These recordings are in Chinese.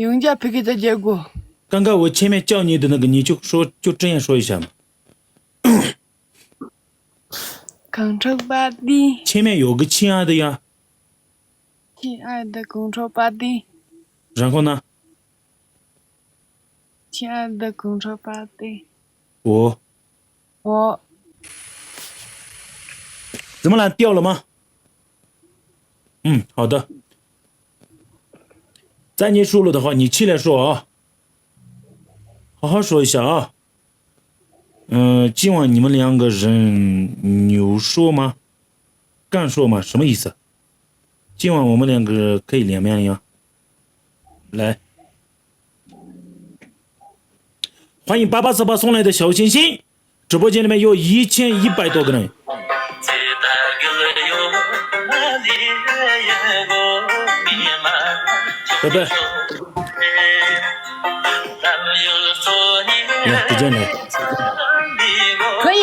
用家配给的结果。刚刚我前面叫你的那个，你就这样说一下嘛。空抽巴蒂，前面有个亲爱的呀，亲爱的空抽巴蒂，然后呢，亲爱的空抽巴蒂，我怎么了？掉了吗？好的。再你输了的话，你起来说啊，好好说一下啊。今晚你们两个人有说吗？干说吗？什么意思？今晚我们两个可以连麦呀。来，欢迎8848送来的小心心，直播间里面有1100多个人。拜拜。来，直接来。可以。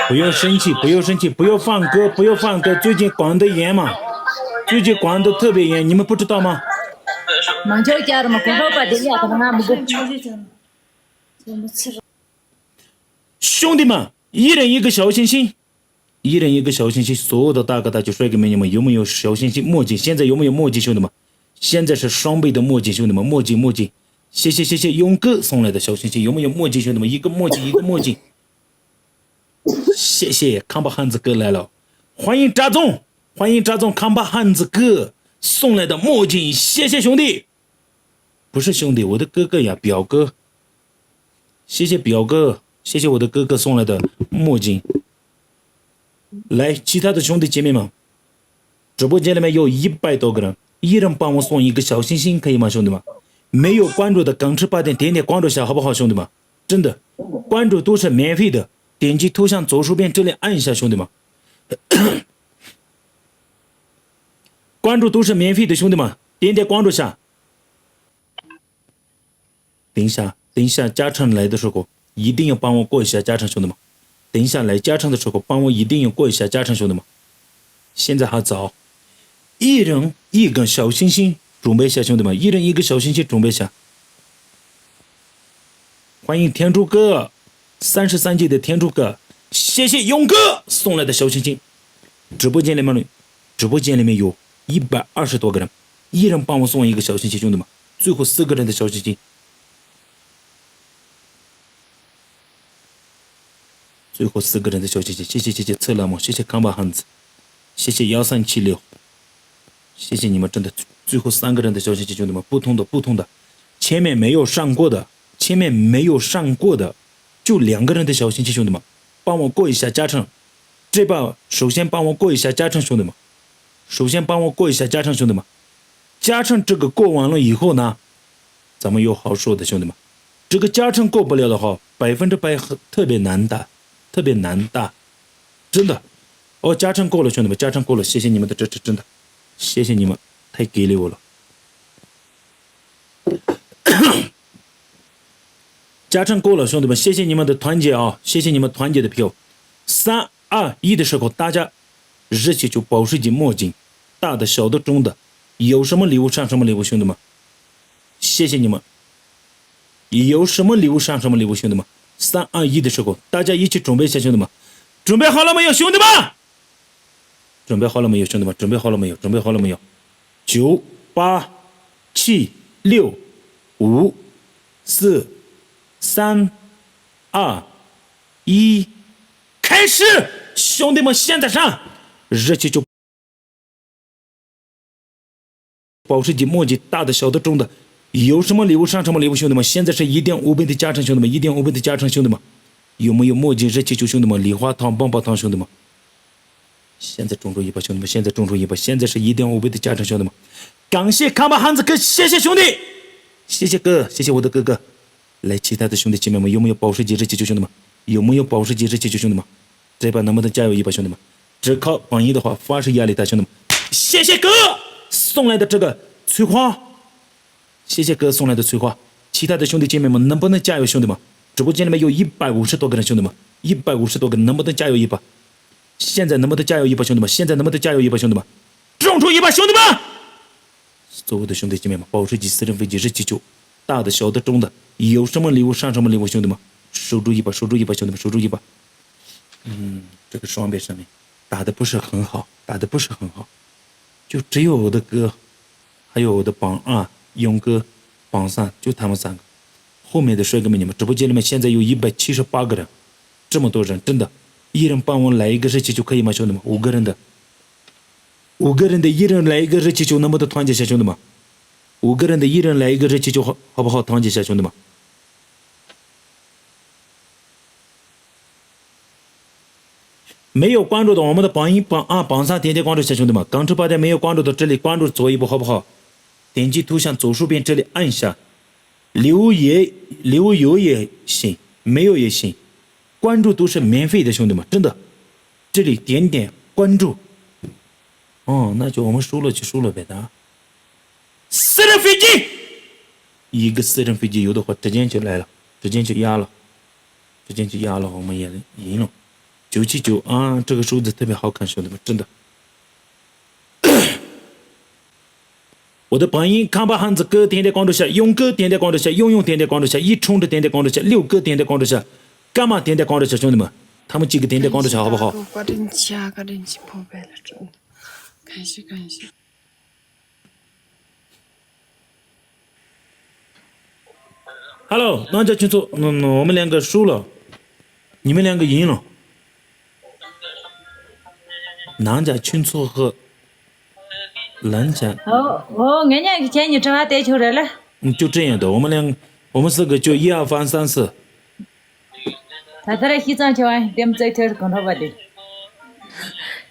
不要生气，不要生气，不要放歌，不要放歌。最近管得严嘛，最近管得特别严，你们不知道吗？兄弟们，一人一个小心心，一人一个小心心。所有的大哥大就甩给美女们，有没有小心心？墨镜，现在有没有墨镜，兄弟们？现在是双倍的墨镜，兄弟们，墨镜。谢谢勇哥送来的小心心，有没有墨镜，兄弟们？一个墨镜。谢谢康巴汉子哥来了，欢迎扎总，康巴汉子哥送来的墨镜，谢谢兄弟，不是兄弟，我的哥哥呀，表哥，谢谢表哥，谢谢我的哥哥送来的墨镜。来，其他的兄弟姐妹们，直播间里面有100多个人，一人帮我送一个小心心，可以吗，兄弟们？没有关注的港吃8点点关注下，好不好，兄弟们？真的，关注都是免费的。点击头像左手边这里按一下，兄弟们，关注都是免费的，兄弟们，点关注下。等一下加成来的时候，一定要帮我过一下加成，兄弟们。等一下来加成的时候，帮我一定要过一下加成，兄弟们。现在还早，一人一个小心心，准备一下，兄弟们，一人一个小心心，准备一下。欢迎天柱哥。33级的天柱哥，谢谢勇哥送来的小心心。直播间里面有120多个人，一人帮我送一个小心心，兄弟们，最后4个人的小心心，最后4个人的小心心，谢谢策拉姆，谢谢康巴汉子，谢谢1376，谢谢你们，真的最后3个人的小心心，兄弟们，不同的，前面没有上过的，就2个人的小心心，兄弟们，帮我过一下加成。这把首先帮我过一下加成，兄弟们，加成这个过完了以后呢，咱们有好说的，兄弟们。这个加成过不了的话，100%特别难打，真的。加成过了，兄弟们，加成过了，谢谢你们的支持，真的，谢谢你们，太给力我了。加成够了，兄弟们，谢谢你们的团结啊！谢谢你们团结的票。3、2、1的时候，大家热气球、保时捷墨镜，大的、小的、中的，有什么礼物上什么礼物，兄弟们，谢谢你们。有什么礼物上什么礼物，兄弟们。3、2、1的时候，大家一起准备一下，兄弟们，准备好了没有，兄弟们？准备好了没有，兄弟们？准备好了没有？9、8、7、6、5、4、3、2、1，开始！兄弟们，现在上热气球、保时捷墨镜，大的、小的、中的，有什么礼物上什么礼物，兄弟们！现在是1.5倍的加成，兄弟们，1.5倍的加成，兄弟们，有没有墨镜、热气球，兄弟们？礼花糖、棒棒糖，兄弟们！现在中注一把，兄弟们！现在中注一把，现在是1.5倍的加成，兄弟们！感谢康巴汉子哥，谢谢兄弟，谢谢哥，谢谢我的哥哥。来，其他的兄弟姐妹们，有没有保时捷热气球，兄弟们？有没有保时捷热气球，兄弟们？这把能不能加油一把，兄弟们？只靠榜一的话，发誓压力大，兄弟们。谢谢哥送来的这个催花，谢谢哥送来的催花。其他的兄弟姐妹们，能不能加油，兄弟们？直播间里面有150多个人，兄弟们，150多个人，能不能加油一把？现在能不能加油一把，兄弟们？现在能不能加油一把，兄弟们？中出一把，兄弟们！所有的兄弟姐妹们，保时捷私人飞机日79，大的、小的、中的，有什么礼物上什么礼物，兄弟们，守住一把，守住一把，兄弟们，守住一把。这个双倍上面打的不是很好，打的不是很好，就只有我的哥，还有我的榜二勇哥，榜三，就他们3个。后面的帅哥们，你们直播间里面现在有178个人，这么多人，真的，一人帮我来一个日期就可以吗，兄弟们？5个人的，5个人的，一人来一个日期就那么的团结下，兄弟们，5个人的，一人来一个日期就好，好不好？团结下，兄弟们。没有关注的我们的榜1、榜2、榜3，点点关注下，兄弟们。刚直播间没有关注的，这里关注左一步，好不好？点击图像左手边这里按一下，留言也行，没有也行，关注都是免费的，兄弟们，真的。这里点点关注。那就我们输了就输了呗，的。私人飞机，一个私人飞机有的话，直接就来了，直接就压了，我们也赢了。979啊，这个数字特别好看，兄弟们，真的。我的榜1康巴汉子哥点点关注下，勇哥点点关注下，勇点点关注下，一冲着点点关注下，6哥点点关注下，干嘛点点关注下，兄弟们，他们几个点点关注下，好不好？挂点价，挂点起破百了，真的，感谢。Hello， 南家群组，我们2个输了，你们2个赢了。南家群组和南家。人家见你正好带球来了。就这样的，我们4个就1、2、3、4。他来西藏去玩，咱们这条是跟他玩的。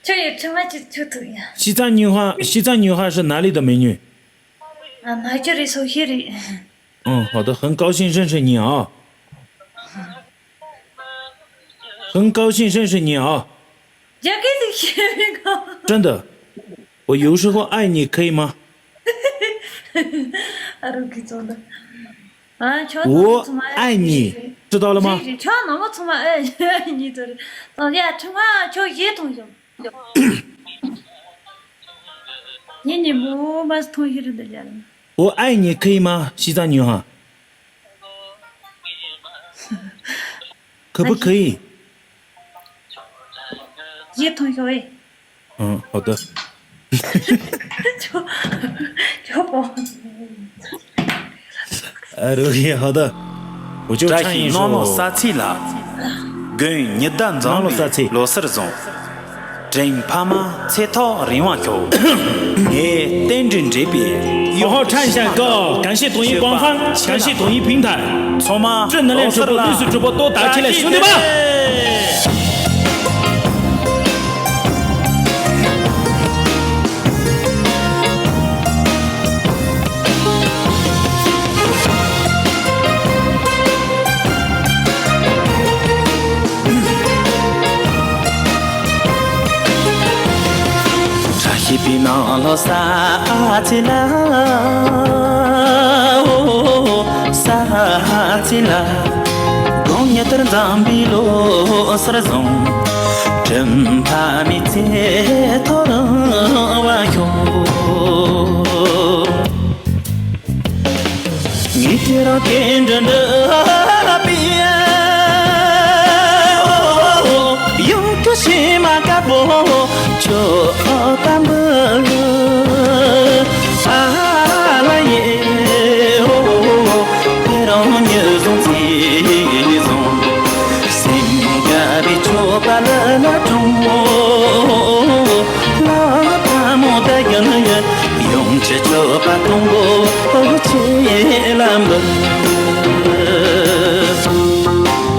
这什么就对呀？西藏女孩是哪里的美女？那这里首先的。好的，很高兴认识你啊。也给你个。真的，我有时候爱你，可以吗？我爱你，知道了吗？我爱你，可以吗？西藏女孩，可不可以？好的。好的，我就唱一首。跟你单张里罗斯中，真怕吗？才讨人忘球，你等阵这边。好好唱一下歌，感谢抖音官方，感谢抖音平台，错吗？正能量直播，绿色直播多打起来，兄弟们！一比那老撒起啦，撒起啦，公爷的藏比罗斯中，真怕米切托人哇哟，你这让天真的边，有个西马嘎波。就干不啦耶，别让你总记中，心个比就把了那种，那他们的人用这就把中国起来了。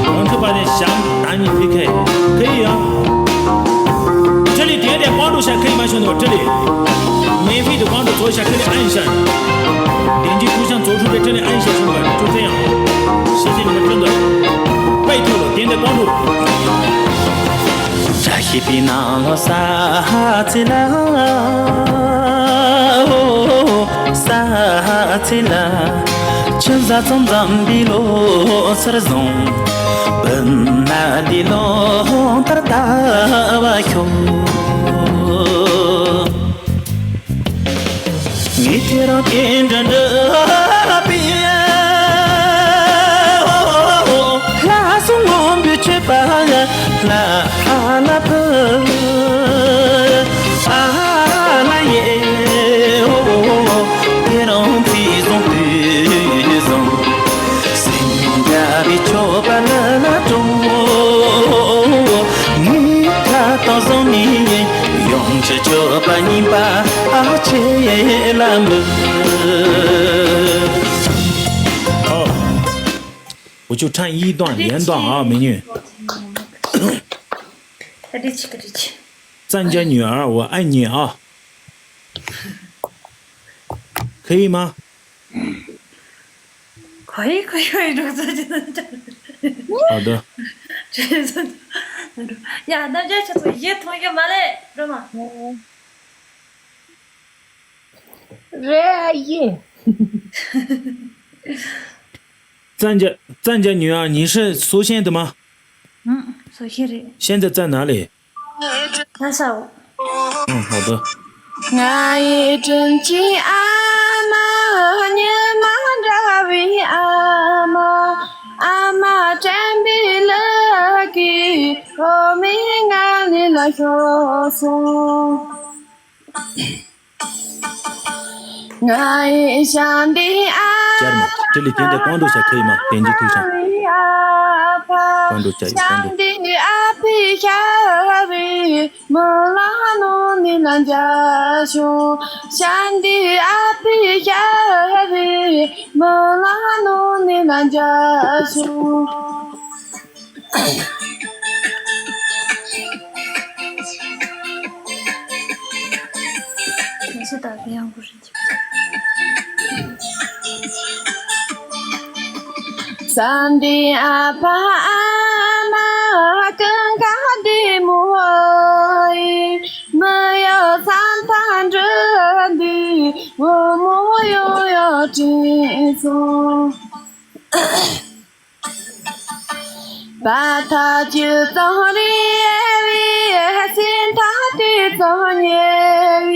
王哥把点香打你 PK， 可以啊。点点关注下可以吗，兄弟们？这里免费的关注左下这里按一下，点击图像左手边这里按一下，兄弟们，就这样，谢谢你们，真的，拜托了，点点关注。这一比那罗撒起啦，撒起啦，全在中藏比罗斯中，本来的罗达达哇哟。你贴上天真的边，拉松我别去把拉拉不拉耶，别让皮松皮松，心家比丘巴拉中，你看到松你。用这就把你把阿切拉么？好，我就唱一段连段啊，美女。咱家女儿，我爱你啊，可以吗？可以，这个自己能讲。好的。呀，那这就是一同一个嘛嘞，知道吗？热耶！咱家女儿，你是苏县的吗？苏县的。现在在哪里？那啥。好的。俺一真金阿妈，你妈这位阿妈真比了给我们俺的那小松，俺一想的家人们，这里点点关注一下可以吗？点击头像，关注加油，关注。莫拉诺尼兰家兄，山的阿皮下比莫拉诺尼兰家兄。你是打个样故事剧。山的阿爸阿妈更加的母爱，没有参探着的，我没有要珍重。把他就当的为心他的当年为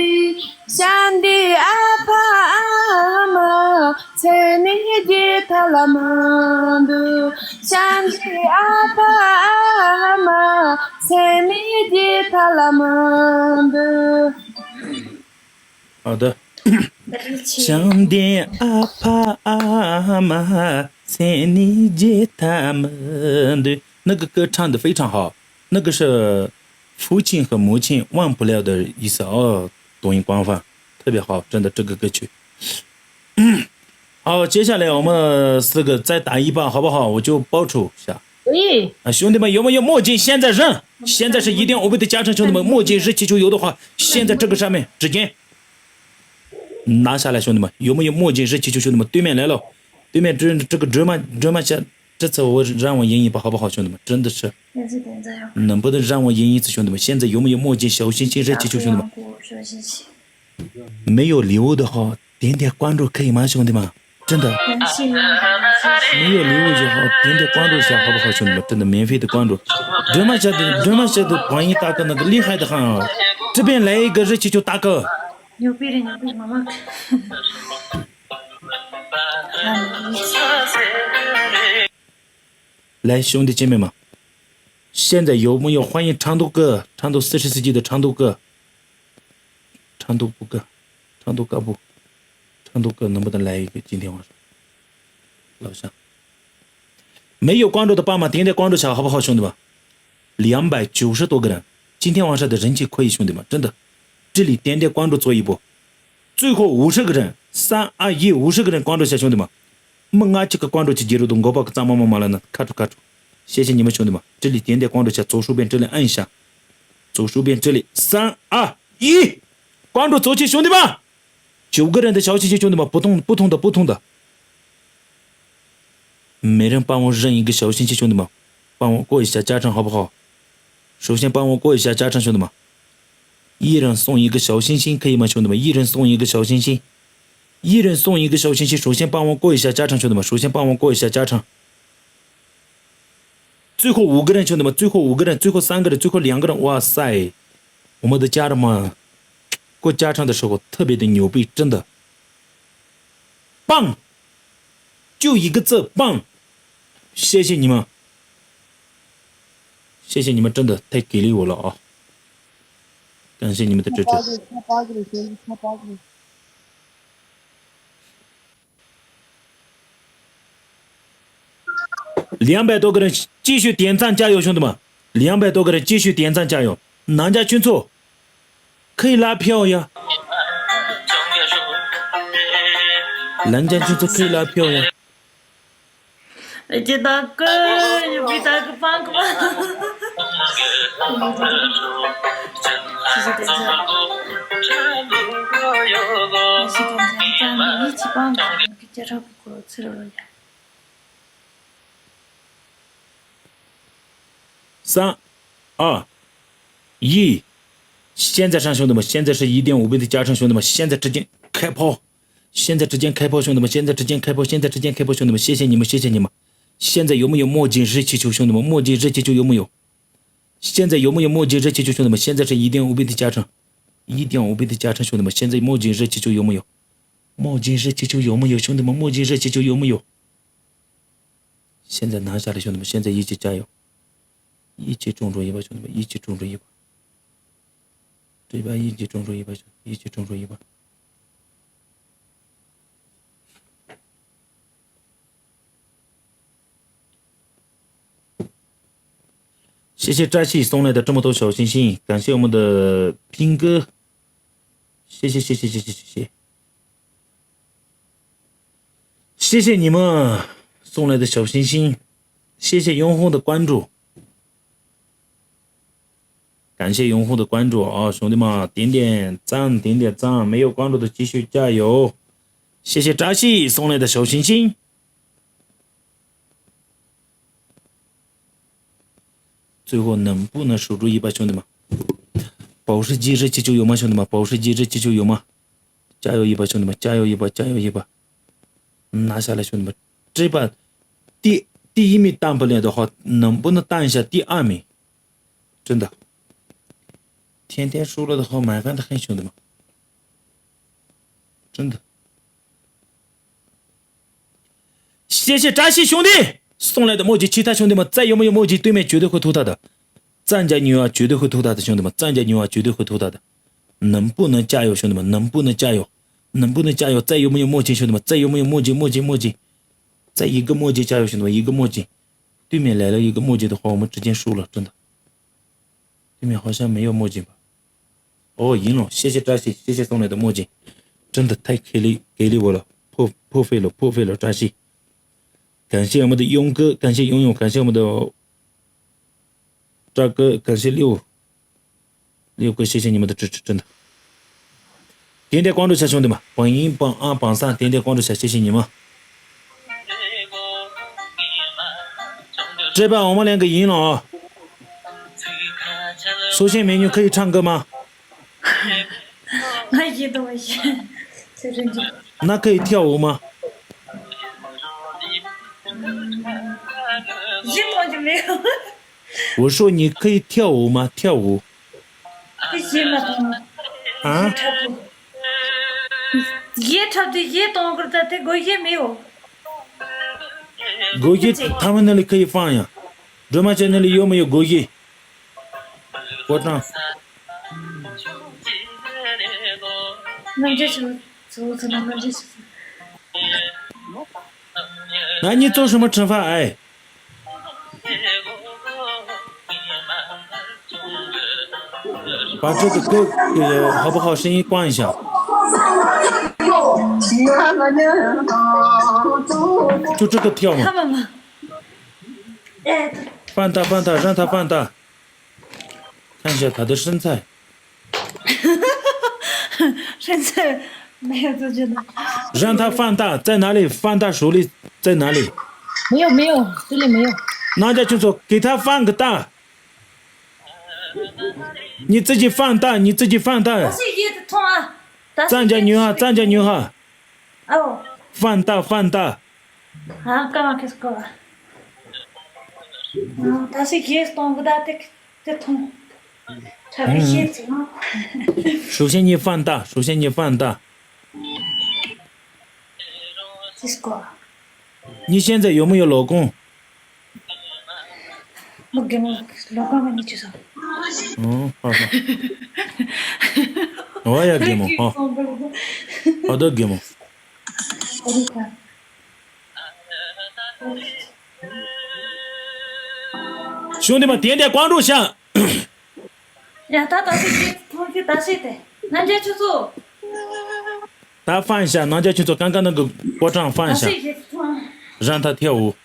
山的阿爸阿妈才你的他拉曼的山的阿爸阿妈才你的他拉曼的。好的。想的阿爸阿妈才你接他们的那个歌唱的非常好，那个是父亲和母亲忘不了的意思哦，抖音官方特别好，真的这个歌曲。好，接下来我们四个再打一把好不好？我就报仇一下。对啊，兄弟们有没有墨镜？现在扔，现在是1.5倍的加成，兄弟们，墨镜热气球有的话，现在这个上面直接拿下来，兄弟们，有没有墨镜热气球？兄弟们，对面来了，对面这个芝麻下，这次让我赢一把好不好，兄弟们？真的是，能不能让我赢一次，兄弟们？现在有没有墨镜小星星热气球，兄弟们？没有礼物的话，点点关注可以吗，兄弟们？真的，没有礼物就好，点点关注一下好不好，兄弟们？真的免费的关注。芝麻下的观音大哥那个厉害的很啊！这边来一个热气球大哥。牛逼的妈妈。来，兄弟姐妹们，现在有没有欢迎长途哥？长途44级的长途哥，长途哥能不能来一个？今天晚上，老乡，没有关注的爸妈点点关注一下好不好，兄弟们？290多个人，今天晚上的人气可以，兄弟们，真的，这里点点关注做一波，最后50个人，3、2、1 50个人关注一下，兄弟们。猛啊！这个关注去接入动，我把个咱妈了呢，卡住，谢谢你们兄弟们，这里点点关注一下，左手边这里按一下，左手边这里3、2、1，关注走起，兄弟们，9个人的小心心，兄弟们，不同的，每人帮我扔一个小心心，兄弟们，帮我过一下加成好不好？首先帮我过一下加成，兄弟们，一人送一个小心心，可以吗，兄弟们？一人送一个小心心。一人送一个小心心，首先帮我过一下加成，兄弟们，首先帮我过一下加成。最后5个人，兄弟们，最后5个人，最后3个人，最后2个人，哇塞！我们的家人们过加成的时候特别的牛逼，真的，棒，就一个字棒。谢谢你们，谢谢你们，真的太给力我了啊！感谢你们的支持。200多个人继续点赞加油，兄弟们！200多个人继续点赞加油。南家群组可以拉票呀，南家群组可以拉票呀。而且大哥，你比大哥棒个吧？谢谢大家，谢谢大家，咱们一起棒个，给介绍不过吃了呀。3、2、1，现在上兄弟们，现在是1.5倍的加成，兄弟们，现在直接开炮，现在直接开炮，兄弟们，现在直接开炮，现在直接开炮，兄弟们，谢谢你们，谢谢你们。现在有没有墨镜热气球，兄弟们？墨镜热气球有没有？现在有没有墨镜热气球，兄弟们？现在是1.5倍的加成，1.5倍的加成，兄弟们，现在墨镜热气球有没有？墨镜热气球有没有，兄弟们？墨镜热气球有没有？现在拿下来，兄弟们，现在一起加油，一起中注一把，兄弟们，一起中注一把，这把一起中注一把，一起中注一把。谢谢扎西送来的这么多小心心，感谢我们的兵哥，谢谢谢谢谢谢谢谢，谢谢你们送来的小心心，谢谢用户的关注，感谢用户的关注啊，兄弟们点点赞点点赞，没有关注的继续加油，谢谢扎西送来的小心心。最后能不能守住一把，兄弟们？保时捷热气球有吗，兄弟们？保时捷热气球有吗？加油一把，兄弟们！加油一把，加油一把！拿下来，兄弟们！这把第一名当不了的话，能不能当一下第2名？真的，天天输了的好麻烦的很，兄弟们！真的，谢谢扎西兄弟送来的墨迹，其他兄弟们再有没有墨迹，对面绝对会偷他的。咱家牛啊，绝对会偷他的，兄弟们，咱家牛啊，绝对会偷他的。能不能加油，兄弟们？能不能加油？能不能加油？再有没有墨迹，兄弟们？再有没有墨迹？墨迹，墨迹，再一个墨迹，加油，兄弟们！一个墨迹，对面来了一个墨迹的话，我们直接输了，真的。对面好像没有墨迹吧？哦，赢了，谢谢扎西，谢谢送来的墨迹，真的太给力我了，破费了，扎西。感谢我们的勇哥，感谢勇勇，感谢我们的渣哥，感谢六哥，谢谢你们的支持，真的。点点关注下，兄弟们，榜1、榜2、榜3，点点关注下，谢谢你们。这把我们2个赢了啊！首先美女可以唱歌吗？那一东西，这真的。那可以跳舞吗？一动就没有。我说你可以跳舞吗？跳舞。不行嘛，啊？也差不多也动个的，这个也没有。狗爷他们那里可以放呀，热玛街那里有没有狗爷？我唱。那这是做那这是。那你做什么惩罚？哎，把这个歌好不好？声音关一下。就这个跳嘛。他们嘛，哎，放大，让他放大，看一下他的身材。身材没有做觉得。让他放大，在哪里？放大手里在哪里？没有，这里没有。那就说给他放个大，你自己放大。我是一直痛啊。咱家牛哈。哦。放大。啊，干嘛开始搞了？但是也是动不大的痛，差点血这样。首先你放大。Disco，你现在有没有老公？我给我老公们你去说。嗯，好的。我也给嘛，好，好的给嘛。我你看，兄弟们，点点关注下。让他到时同学打谁的，人家去做，大家放一下，人家去做刚刚那个国丈放一下，打谁去做。让他跳舞。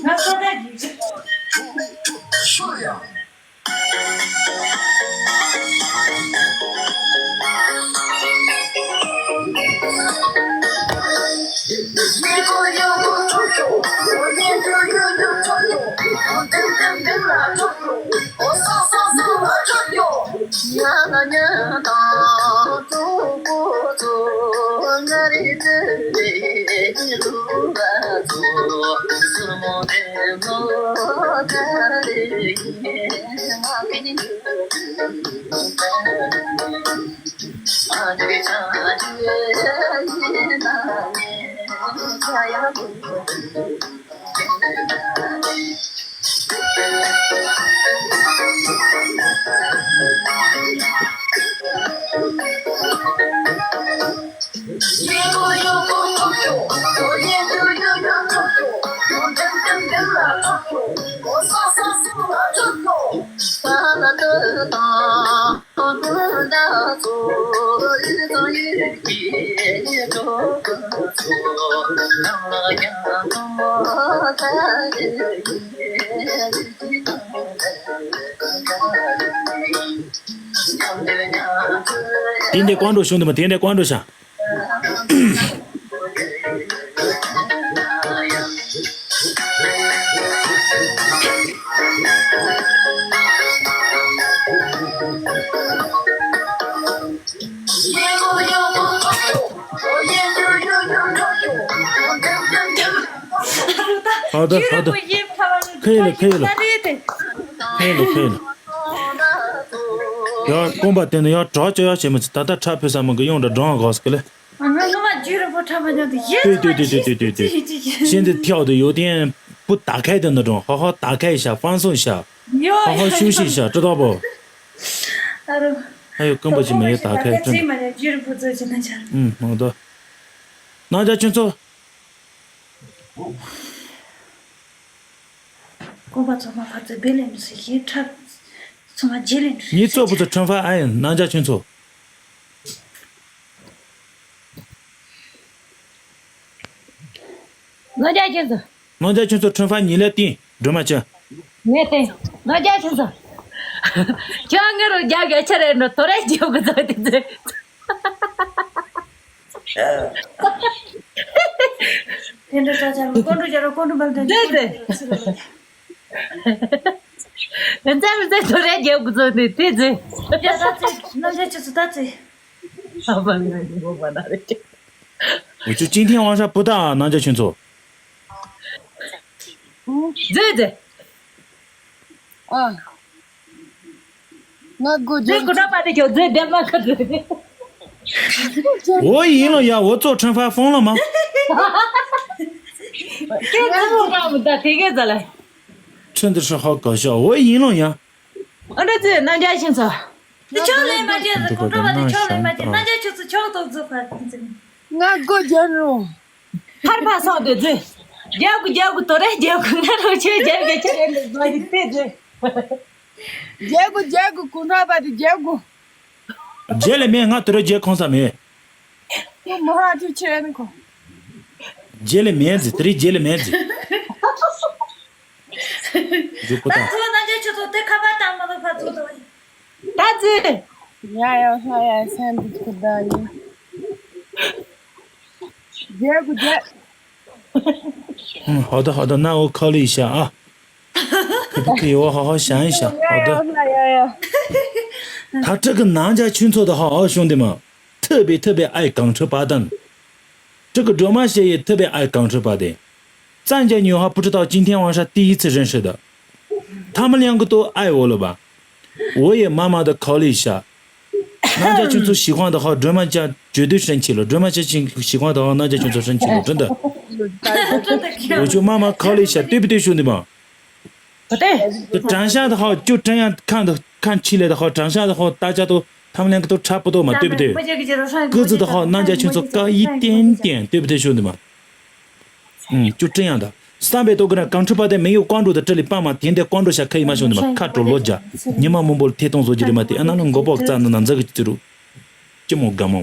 那说在你这。点点关注，兄弟们，点点关注下。好的，好的，可以了，可以了，可以了，可以了。要公把点的要找就要什么，打差票上面个用的装告诉个嘞。对对对对对对对，现在跳的有点不打开的那种，好好打开一下，放松一下，好好休息一下，知道不？还有根本就没有打开，真的。嗯，好的。哪家去做？你做不做惩罚爱人？哪家去做？哪家去做？哪家去做惩罚你来定，知道吗？姐？你定，哪家去做？叫俺家给吃的，那多来就不做的。现在大家关注吧，对。人家不在多来就不做的，对对。那这就是打字。好吧，我把那里去。我就今天晚上不打，哪家去做？对对。啊。那个这个他妈的就这点嘛可对。我赢了呀！我做惩罚疯了吗？真的是好搞笑！我赢了呀！这哪家清楚？你瞧来嘛，就是公主把你瞧来嘛，就哪家就是瞧到这块。那个家肉，他怕上的这，结果多来结果那都去结果去人家对对。结果公主把的结果。这里面俺都是结康啥没？我马上就吃那个。结了面子，这里结了面子。就不打。那就去做，得看把单嘛都快做到。大姐。呀，三不可打你。结果。嗯，好的好的，那我考虑一下啊。可不可以我好好想一想？好的。他这个男家群做的好，兄弟们，特别爱港车八灯。这个卓玛些也特别爱港车八灯。咱家女孩不知道今天晚上第一次认识的，他们两个都爱我了吧？我也慢慢的考虑一下，男家群组喜欢的话，专门家绝对生气了；专门家喜欢的话，男家群组生气了，真的。我就慢慢考虑一下，对不对，兄弟们？不对，长相的话，就这样看起来的话，长相的话，大家都他们两个都差不多嘛，对不对？个子的话，男家群组高一点点，对不对，兄弟们？就这样的。300多个人刚出发的没有关注的，这里帮忙点点关注下可以吗，兄弟们？看着落家，你们没贴动作就的嘛的，那能我报赞的那这个记录，这么干嘛？